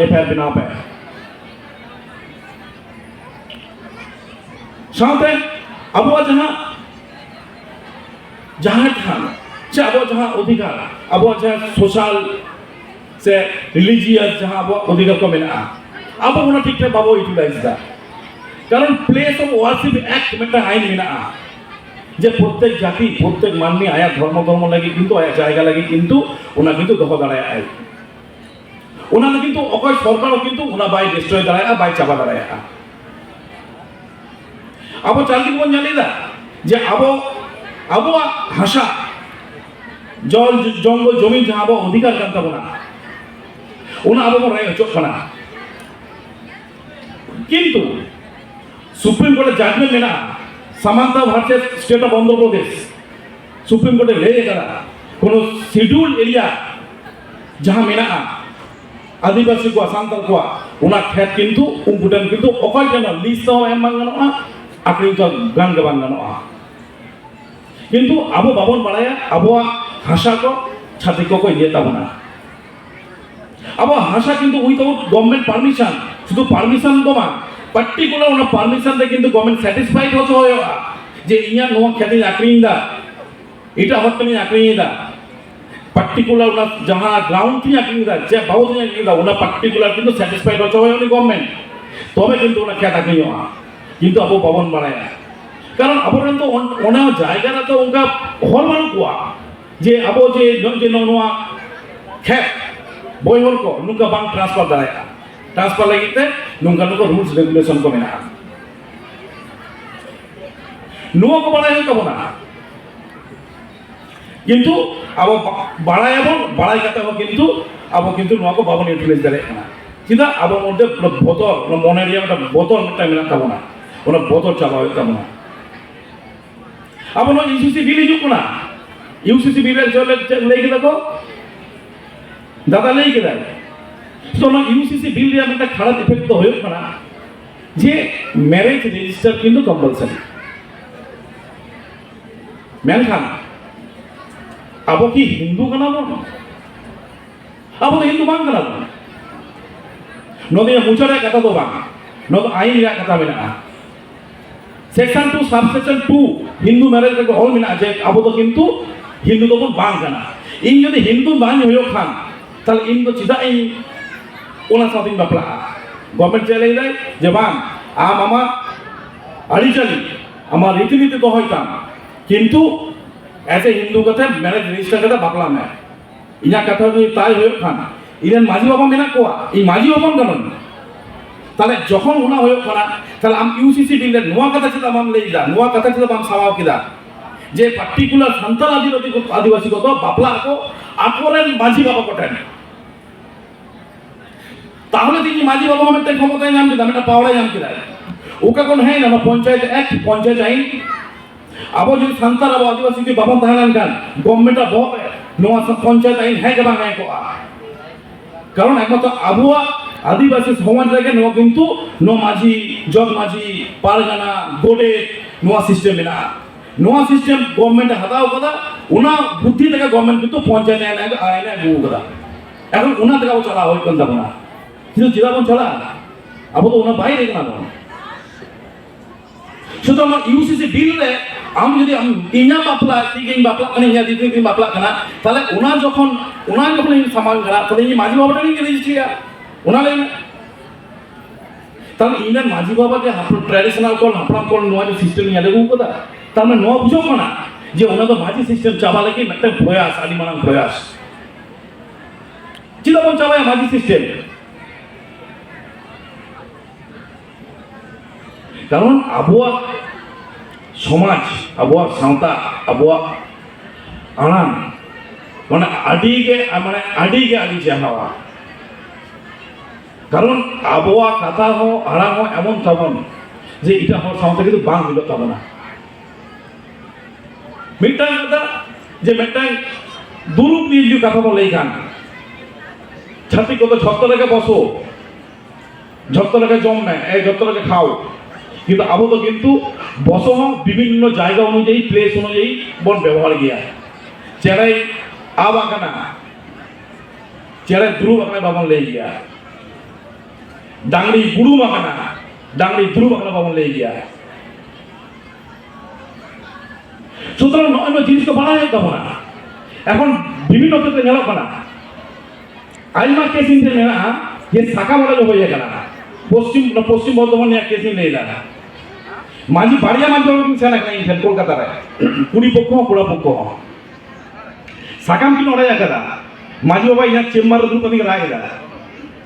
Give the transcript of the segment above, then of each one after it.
FIR ᱵᱮᱱᱟᱣ ᱯᱮ ᱥᱟᱶᱛᱮ ᱟᱵᱚᱣᱟᱜ ᱡᱟᱦᱟᱸ ᱴᱷᱟᱶ ᱥᱮ ᱟᱵᱚᱣᱟᱜ ᱡᱟᱦᱟᱸ ᱚᱫᱷᱤᱠᱟর ᱟᱵᱚᱣᱟᱜ ᱡᱟᱦᱟᱸ সোশ্যাল ᱥᱮ রিলিজিয়াস ᱡᱟᱦᱟᱸ ᱟᱵᱚᱣᱟᱜ ᱚᱫᱷᱤᱠᱟর ᱠᱚ ᱢᱮᱱᱟᱜᱼᱟ ᱟᱵᱚ ᱚᱱᱟ ᱴᱷᱤᱠᱴᱷᱟᱠ ᱵᱟᱵᱚ ইউটিলাইজ ᱫᱟ কারণ প্লেস অফ ওয়ার্শিপ অ্যাক্ট মিদটা আইন মেনাᱜᱼᱟ যে প্রত্যেক জাতি প্রত্যেক মাননি আয়া ধর্ম লাগি কিন্তু আয়া জায়গা লাগি কিন্তু ওনা কিন্তু দখল দাঁড়ায় ওনা কিন্তু অকয় সরকারও কিন্তু ওনা বাই ডিস্ট্রয় দাঁড়ায় বাই চাপা দাঁড়ায় আবো চারদিক বন জানি দা যে আবোয়া ভাষা জল জঙ্গল জমি যাহা আবো অধিকার কান তাবনা ওনা আবো রায় হচক কানা কিন্তু সুপ্রিম কোর্টের জাজমেন্ট মেনা Samatha versus state of Andhra Pradesh supreme কোর্টে লে করা কোন শিডিউল এরিয়া যাহা মেনা আদিবাসী को সান্তাল को ওনা খেত কিন্তু উনকুটান কিন্তু অকয় কেন লিস্ট হও এম বাঙ্গানোয়া আক্রিন তো গান গান গানোয়া কিন্তু আবো বাবন বাড়ায়া আবোয়া ভাষা को ছাতি को ইয়ে তাবনা আবো ভাষা কিন্তু উইথাউট গভর্নমেন্ট পারমিশন শুধু পারমিশন তো মা পার্টিকুলার ওনা পারমিশন দে কিন্তু গভর্নমেন্ট স্যাটিসফাইড হতো হয়বা যে ইয়া নোয়া খেতে আক্রিন দা এটা হতনি আক্রিন দা পার্টিকুলার ওনা যাহা গ্রাউন্ড কি আক্রিন দা যে বাবু তুমি আক্রিন দা ওনা পার্টিকুলার কিন্তু স্যাটিসফাইড হতো হয় উনি গভর্নমেন্ট তবে কিন্তু ওনা খেত আক্রিন হওয়া কিন্তু আবো ভবন বাড়ায় কারণ আবরণ তো ওনা জায়গাটা তো উনকা হল মান কোয়া যে আবো যে নোয়া খেত বইহল को नुका बांग ट्रांसफर दाया ट्रांसफर लगिते नुका रूल्स रेगुलेशन को मेना नुआ को बाड़ाय तबना किंतु आबो बाड़ाय काते हो किंतु आबो किंतु नुआ को बाबन यूटिलाइज दारे ना चिदा आबो मध्य बोतल मने रिया मटा बोतल मटा मेना तबना ओना बोतल चाबा हो तबना आबो नो यूसीसी बिल हिजुक ना यूसीसी बिल चले लेके देखो दादा नहीं के तो ना यूसीसी बिल रिया में खराब इफेक्ट तो होयो कना जे मैरिज रजिस्टर किंतु कंपलसरी मेनखान आबो की हिंदू कना बन आबो तो हिंदू बांग कना बन नदी मुचरे कथा तो बांग न तो आईन रिया कथा मेना सेक्शन 2 सबसेक्शन 2 हिंदू मैरिज को होल मेना जे आबो तो किंतु हिंदू तो बन बांग कना इन यदि हिंदू बांग होयो खान তাহলে इन तो चिदा इन ओना साथिन बापला गवर्नमेंट चले जाए जे बांग आम आमा आरिचाली आमा रीतिनीति तो हयताम किंतु एज ए हिंदू कथे मैरिज रजिस्टर कथा बापला में इना कथा जो ताई होयो खान इरेन माझी बाबा मेना कोआ इ माझी बाबा कानून তাহলে যখন ওনা হয়ে করা তাহলে আম ইউসিসি বিলের নোয়া কথা চিন্তা আম লেইদা নোয়া কথা চিন্তা আম সাবাও কিদা যে পার্টিকুলার সান্তাল আদিবাসী কত বাপলা কো আকরেন মাঝি বাবা কটেন তাহলে তিনি মাঝি বাবা আমি তাই ক্ষমতায় নাম দিতাম এটা পাওয়াই নাম কিনা ওকা কোন হ্যাঁ না পঞ্চায়েত অ্যাক্ট পঞ্চায়েত আইন আবো যদি সান্তাল আবো আদিবাসী কি বাবা তাহানান কান গভর্নমেন্টটা বহুত নোয়া পঞ্চায়েত আইন হ্যাঁ কে বাংলায় কো কারণ একমাত্র আবুয়া আদিবাসী সমাজ রেখে নো কিন্তু নো মাঝি জগ মাঝি পারগানা গোডে নোয়া সিস্টেম না নোয়া সিস্টেম গভর্নমেন্ট হাতাও কথা ওনা বুদ্ধি থেকে গভর্নমেন্ট কিন্তু পঞ্চায়েত আইনে গু কথা এখন ওনা থেকে চলা হয় কোন যাব না কিন্তু যেরকম চলা আবো তো ওনা বাইরে না বল সুতরাং ইউসিসি বিলে আমি যদি ইনা বাপলা তিগিন বাপলা মানে ইয়া দিদিন বাপলা কানা তাহলে ওনা যখন এই সমাজ করা তাহলে এই মাঝি বাবাটা নিয়ে রেজিস্ট্রিয়া ওনা লাগে তাহলে ইনার মাঝি বাবা যে ট্র্যাডিশনাল কোন হাপড়াম কোন নোয়া যে সিস্টেম নিয়ে দেখো কথা তার মানে নোয়া বুঝো না যে ওনা তো মাঝি সিস্টেম চাবা লাগে একটা প্রয়াস আদি মানাং প্রয়াস যেরকম চাবায় মাঝি সিস্টেম কারণ আবহাওয়া সমাজ আবহাওয়া সাঁওতা আবহাওয়া আনান মানে আডিগে আডি যাওয়া কারণ আবহাওয়া কথা হো আড়াং হো এমন তখন যে এটা হওয়ার সাঁওতা কিন্তু বাং মিল তবে না মিটাং কথা যে মিটাং দুরূপ নিয়ে যদি কথা বলে এই গান ছাত্রী কত ঝত্ত লেগে বসো ঝত্ত লেগে জন্মে এই ঝত্ত লেগে খাও কিন্তু আবো তো কিন্তু বসহ বিভিন্ন জায়গা অনুযায়ী প্লেস অনুযায়ী বন ব্যবহার গিয়া চেরাই আবাকানা চেরাই দ্রুব আকানে বাবন লে গিয়া ডাংরি বুড়ু মাখানা ডাংরি বুড়ু মাখানা বাবন লেগে গিয়া সুতরাং নয় জিনিসকে বাড়া যেতে না এখন বিভিন্ন ক্ষেত্রে গেল না আইমা কেসিন মেনা যে শাখা বলা হয়ে গেল পশ্চিম বর্ধমানে এক কেসিন নেই না মাঝি বাড়িয়া মাঝি সেনা খাইছেন কলকাতায় কুড়ি পক্ষ কোড়া পক্ষ সাকাম কি নড়াই একা মাঝি বাবা ইহার চেম্বার দুটো দিকে রায় এরা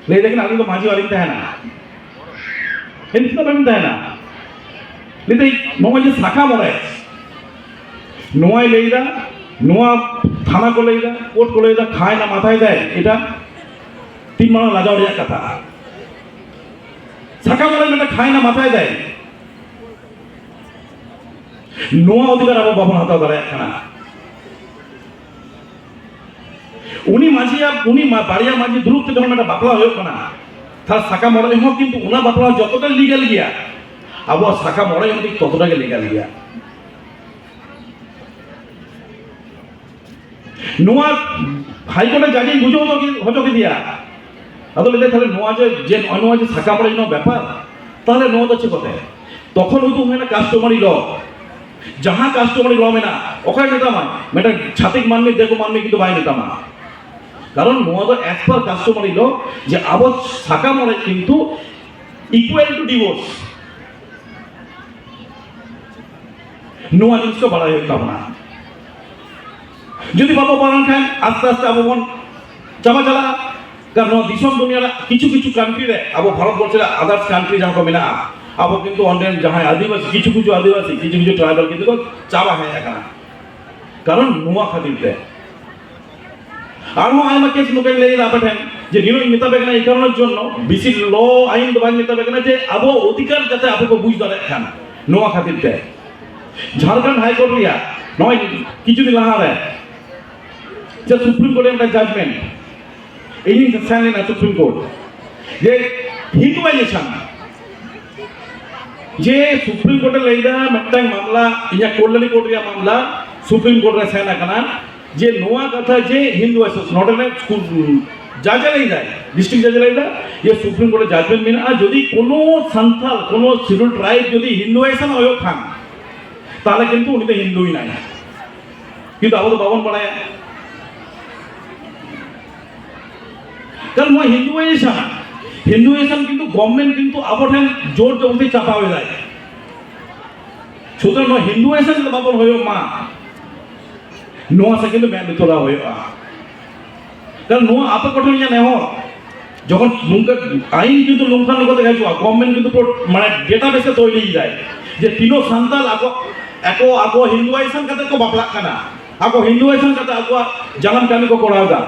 লে দেখেন আমি তো মাঝি বাড়ি তাহে না এমনি তো আমি তাহে না লেতে নয় যে শাখা মরায় নোয়াই লেইদা নোয়া থানা को লেইদা কোর্ট को লেইদা খায় না মাথায় দেয় এটা তিন মানা লাজাও রেয়ার কথা শাখা মরাই এটা খায় না মাথায় দেয় নোয়া অধিকার আবার বাবন হাতাও দাঁড়ায় একখানা উনি মাঝিয়া উনি বাড়িয়া মাঝি দূরত্বে যখন একটা বাপলা হয়ে না তার শাখা মরাই হোক কিন্তু ওনার বাপলা যতটা লিগাল গিয়া আবার শাখা মরাই হোক ততটাকে লিগাল গিয়া নোয়া হাইকোর্টে জাজি বুঝো হজকে দিয়া তাহলে তাহলে নোয়া যে নোয়া যে শাখা মরাই ব্যাপার তাহলে নোয়া হচ্ছে কোথায় তখন হয়তো মেনা কাস্টমারি ল जहां कास्टमारी लॉ में ना ओखाने नेता मान मेटा छातिक मानने देखो मानने কিন্তু বাই নেতা মান কারণ নোয়া তো অ্যাজ পার কাস্টমারি ল যে আবদ শাখা মরে কিন্তু ইকুয়াল টু ডিভোর্স নোয়া জিনিসটা বলা হয় না যদি বাবা বলেন খান আস্তে আস্তে আবো মন চাপা চালা কারণ দিশম দুনিয়ার কিছু কিছু কান্ট্রি রে আবো ভারতবর্ষের আদার্স কান্ট্রি যাও কমে না अब किंतु ऑनलाइन जहाँ आदिवासी किचु आदिवासी किचु ट्राइबल किंतु चावा है एखाना कारण नुआ खातिर आरो आयमा केस नुके लेई राबेन जे निनो मिताबे ना এই কারণের জন্য বিসি ল আইন দবাই মিতাবে না যে আবো অধিকার যাতে আপনি বুঝ দাঁড়ায় খান নুয়া খাतिर ঝাড়খণ্ড হাইকোর্ট রিয়া নয় কিছুদিন লাহারে যে সুপ্রিম কোর্টের একটা জাজমেন্ট এই সাইন না সুপ্রিম কোর্ট যে হিন্দুয়াইজেশন जे सुप्रीम कोर्ट लेदा मट्टांग मामला इया कोल्लानी कोर्ट रे मामला सुप्रीम कोर्ट रे सेना कना जे नोआ कथा जे हिंदू एसोस नॉट एन स्कूल जज लेदा डिस्ट्रिक्ट जज लेदा ये सुप्रीम कोर्ट जजमेंट मेना যদি কোনো সান্থাল কোনো শিডিউল ট্রাইব যদি হিন্দুয়াইজেশন হয়ো খান তাহলে কিন্তু উনি তো হিন্দুই নাই কিন্তু আবো বাবন পড়ায় কারণ মই হিন্দুয়াইজেশন কিন্তু গভর্নমেন্ট কিন্তু আবঠেন জোর জবরদস্তি চাপা হয়ে যায় সুতরাং হিন্দুয়াইজেশন বাবন হয়েও মা নোয়া সে কিন্তু ম্যান তোলা হয়ে কারণ নোয়া আপে কঠোর ইয়া নেহ যখন আইন কিন্তু লঙ্ঘানুগত গেছো গভর্নমেন্ট কিন্তু মানে ডেটাবেসে তৈরি যায় যে তিনো সান্তাল আগো হিন্দুয়াইজেশন কাতে কো বাপলা কানা আগো হিন্দুয়াইজেশন কাতে আগো জালাম কামি কো কোড়াওগা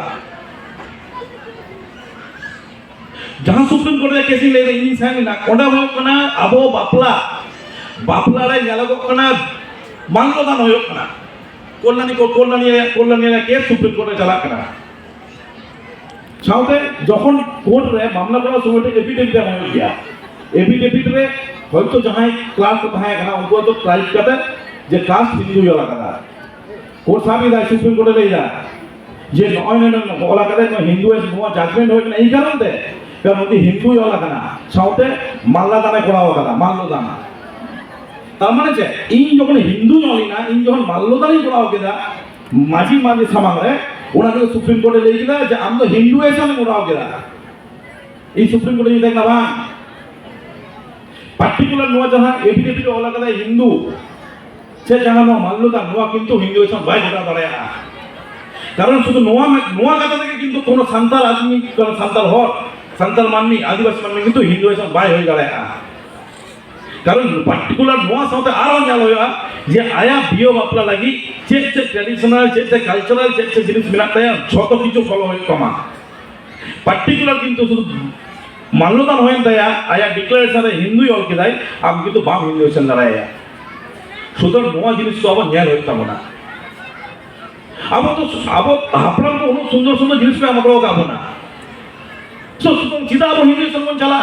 जहां सुप्रीम कोर्ट रे केस ले इन साइन ना कोडा हो कना अबो बापला रे गलगो कना मांगलो दान होयो कना कोल्लानी रे केस सुप्रीम कोर्ट रे चला कना साउते যখন কোর্ট রে মামলা করা সময়তে এফিডেভিট দেওয়া হয়ে গিয়া এফিডেভিট রে হয়তো जहां ক্লাস তাহে কনা উनको तो ट्राइब কাতে যে কাস্ট হিন্দু হলা কনা কোর্ট সাবি দা সুপ্রিম কোর্ট রে যা যে নয় ওলা কাতে হিন্দু এস নোয়া জাজমেন্ট হয় না এই কারণে কারণ ওই হিন্দুই হলা কানা সাউতে মাল্লা দানে করাও কানা মাল্লো দানা তার মানে যে ইন যখন হিন্দু নলি না ইন যখন মাল্লো দানি করাও কেদা মাঝি সামাংরে ওনাকে সুপ্রিম কোর্টে লেগে গেলা যে আমরা হিন্দুয়াইজেশন করাও কেদা এই সুপ্রিম কোর্টে যদি দেখনা বা পার্টিকুলার নোয়া যাহা এফিডেভিট ওলা কাদা হিন্দু সে জানা নো মাল্লো দা নোয়া কিন্তু হিন্দুয়াইজেশন ভাই গোটা দাঁড়ায় কারণ শুধু নোয়া কাদা থেকে কিন্তু কোনো সান্তাল আদমি কোনো সান্তাল হক संताल माननी आदिवासी माननी किंतु हिंदुइजम बाय हो गया कारण पार्टिकुलर नोआ साथे आरो नेल होया जे आया बियो बापला लगी check traditional check cultural check जिनिस मिलाते हैं छोटो किछु फॉलो होय कमा पार्टिकुलर किंतु मानलोदान होयन दया आया डिक्लेरेशन रे हिंदू होल के दाई आम किंतु बाम हिंदुइजम लड़ाया सुदर नोआ जिनिस तो अब नेल होय तमना अब आपला तो सुंदर सुंदर जिनिस पे हमरो गाबना সুতরাং চিন্তা আবো হিন্দুইজেশন কোন চালা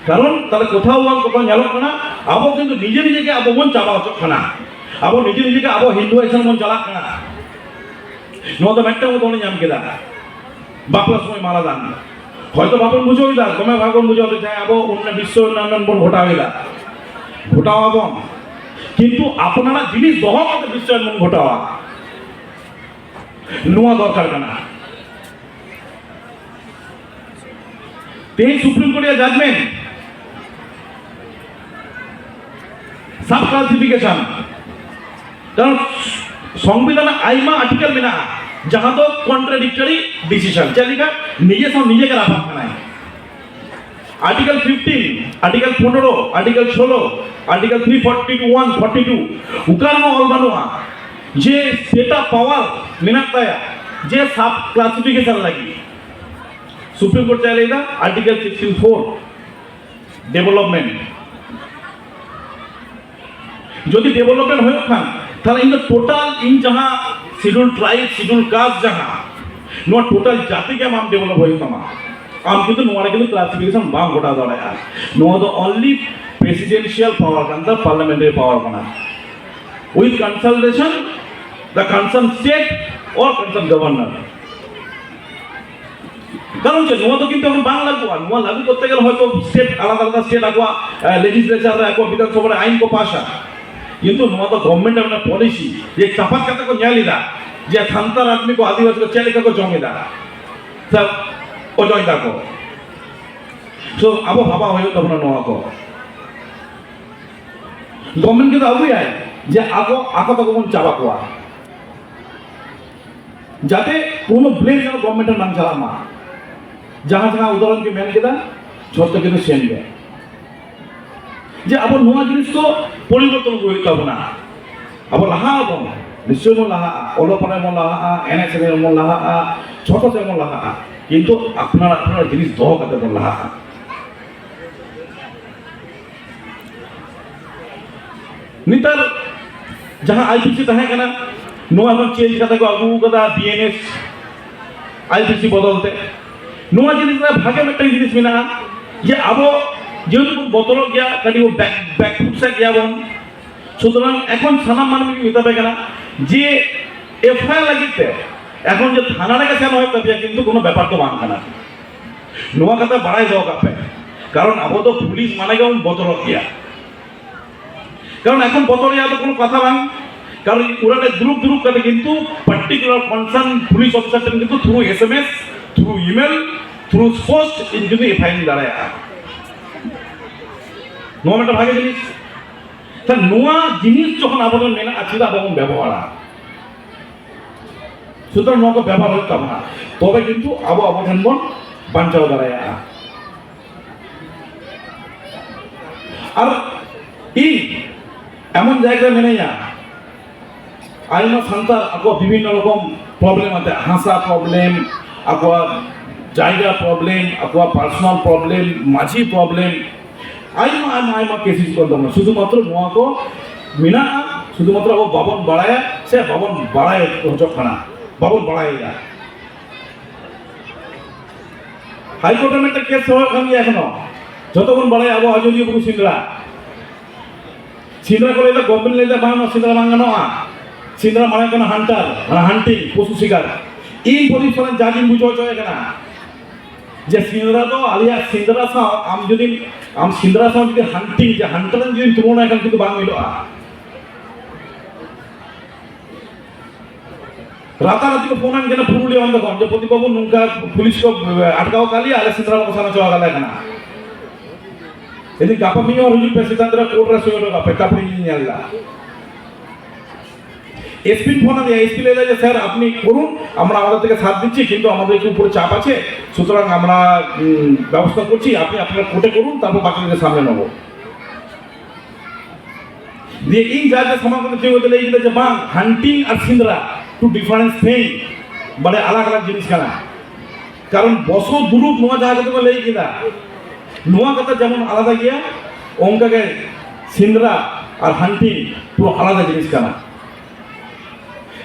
কারণ তাহলে কোথাও কোথাও নেলো না আবো কিন্তু নিজে নিজেকে আবো মন চাপা হচ্ছে না আবো নিজে নিজেকে আবো হিন্দুইজেশন মন চালা না নো তো একটা মতো নিয়ে আম কেদা বাপলা সময় মালা দান হয়তো বাপন বুঝো দা તમે ભાગોન বুঝো તો ચાહે આવો ઉન્ન বিশ্ব উন্নয়ন বন ঘটাবেলা ঘটাওয়াবন কিন্তু আপনারা জিনিস দহ মতে বিশ্ব উন্নয়ন ঘটাওয়া নোয়া দরকার কানা তেই সুপ্রিম কোর্টের জাজমেন্ট সাব ক্লাসিফিকেশন কারণ সংবিধানে আইমা आर्टिकल में ना जहां तो कॉन्ट्राडिक्टरी डिसीजन चलेगा निजे सब निजे का राफा खाना है आर्टिकल 15 आर्टिकल 15 आर्टिकल 16 आर्टिकल 341 42 उकार में ऑल बनवा जे स्टेट ऑफ पावर मिनाता है जे सब क्लासिफिकेशन लगी सुप्रीम कोर्ट चलेगा आर्टिकल 64 डेवलपमेंट যদি ডেভেলপমেন্ট হয়ে খান তাহলে ইন টোটাল ইন যাহা শিডিউল ট্রাইব শিডিউল কাস্ট যাহা নো টোটাল জাতি के हम डेवलप होई तमा हम किंतु नोरा किंतु क्लासिफिकेशन बांग गोटा दड़ा no the only presidential power kan the parliamentary power kana with consultation the concerned state or concerned governor কারণ যে নোয়া তো কিন্তু এখন বাংলা লাগবো আর নোয়া লাগু করতে গেলে হয়তো স্টেট আলাদা আলাদা স্টেট আগোয়া লেজিসলেচার আগোয়া বিধানসভার আইন কো পাশা কিন্তু নোয়া तो गवर्नमेंट अपना पॉलिसी ये चपात कथा को न्याय लीदा जे संतार आदमी को आदिवासी को चले को जमीदा सब अजयदा को सो अब भाबा होयो तब নোয়া को गवर्नमेंट के तो अबुई आए जे आको आको तो कोन चाबा को जाते कोनो ब्लेम যেন गवर्नमेंट नाम चला मा जहां जहां उदाहरण के मेन केदा छोटे के सेम है যে আবার নোয়া জিনিস তো পরিবর্তন করতে হবে না আবার লাহা আবো নিশ্চয় মন লাহা অলপনে মন লাহা এনএসএ মন লাহা ছোট সে মন লাহা কিন্তু আপনারা আপনারা জিনিস দহ কাতে মন লাহা নিতার যাহা আইপিসি তাহে কেনা নোয়া এখন চেঞ্জ কাতে কো আগু কদা বিএনএস আইপিসি বদলতে নোয়া জিনিস ভাগে একটা জিনিস মিনা যে আবো যেহেতু বদল গিয়া কাটি ও ব্যাকফুটসে গিয়া বন সুতরাং এখন সানাম মানবি মিতাবে কেনা যে এফআইআর লাগিতে এখন যে থানার কাছে হয় তবে কিন্তু কোনো ব্যাপার তো বাংলা না নোয়া কথা বাড়াই যাও কাপে কারণ আবো তো পুলিশ মানে কেমন বদল গিয়া কারণ এখন বদলে তো কোনো কথা বাং কারণ ওরা গ্রুপ গ্রুপ কাটে কিন্তু পার্টিকুলার কনসার্ন পুলিশ অফিসার কিন্তু through SMS through email through post কিন্তু এফআইআর দাঁড়ায় নোয়া একটা ভাগে জিনিস তা নোয়া জিনিস যখন আবেদন মেনা আছে আবেদন ব্যবহার সুতরাং নোয়াকে ব্যবহার হতে না তবে কিন্তু আবো আবেদন বন বাঞ্চাও দাঁড়ায় আর এই এমন জায়গায় মেনে যা আইমা সান্তার আকো বিভিন্ন রকম প্রবলেম আছে হাসা প্রবলেম আকো জায়গা প্রবলেম আকো পার্সোনাল প্রবলেম মাঝি প্রবলেম আইমা আইমা আইমা কেসিস করতাম না শুধুমাত্র নোয়া को মিনা শুধুমাত্র ও বাবন বাড়ায় সে বাবন বাড়ায় হচখানা বাবন বাড়ায় হাইকোর্টের একটা কেস হওয়ার খান এখনো যতক্ষণ বাড়ায় আবো অযোধ্যা পুরু সিন্দ্রা সিন্দ্রা করে গভর্নমেন্ট লেজা বানানো সিন্দ্রা বাঙানো সিন্দ্রা মানে কেন হান্টার মানে হান্টিং পশু শিকার এই পজিশনে জাজিং বুঝো চলে কেনা যে সিন্দ্রা তো আলিয়া সিন্দ্রা সাও আম যদি আম সিন্দ্রা সাও যদি হান্টিং যে হান্টারের যদি তুলনা এখন কিন্তু বাং হইল রাতারাতি को फोन आन पुरुलिया बंद कर जो प्रतिबाबू नुका पुलिस को अटकाओ काली आले सिंद्रा को साना चवा गला kana यदि गापा मियो रुजु प्रेसिडेंट रा कोर्ट रा सोयो गापा कापड़ी नियाला এসপি ফোন দিয়ে এসপি লেলা যে স্যার আপনি করুন আমরা আমাদের থেকে সাথ দিচ্ছি কিন্তু আমাদের একটু উপরে চাপ আছে সুতরাং আমরা ব্যবস্থা করছি আপনি আপনার কোর্টে করুন তারপর বাকিদের সামনে নেব দিয়ে এই জায়গায় সমাধান যে হতে লেগে যে বাং হান্টিং আর সিন্দ্রা টু ডিফারেন্স থিং বড় আলাদা আলাদা জিনিস কানা কারণ বছর দুরূপ নোয়া জায়গা থেকে লেগে গিয়া নোয়া কথা যেমন আলাদা গিয়া অঙ্কাকে সিন্দ্রা আর হান্টিং পুরো আলাদা জিনিস কানা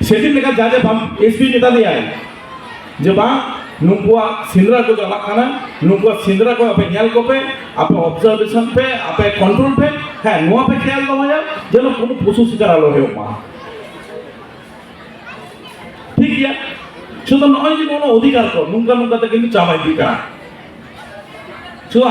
সেদিন লেখা যা যে এসপি नेता दिया है जे बा नुकुआ सिंद्रा को अलग खाना नुकुआ सिंद्रा को अपने ख्याल को पे अपने ऑब्जर्वेशन पे अपने कंट्रोल पे है नुआ पे ख्याल दो मजा जेनो कोनो पशु शिकार आलो है मा ठीक है শুধু নয় যে কোনো অধিকার কর নুকা নুকাতে কিন্তু চামাই দিকা শুধু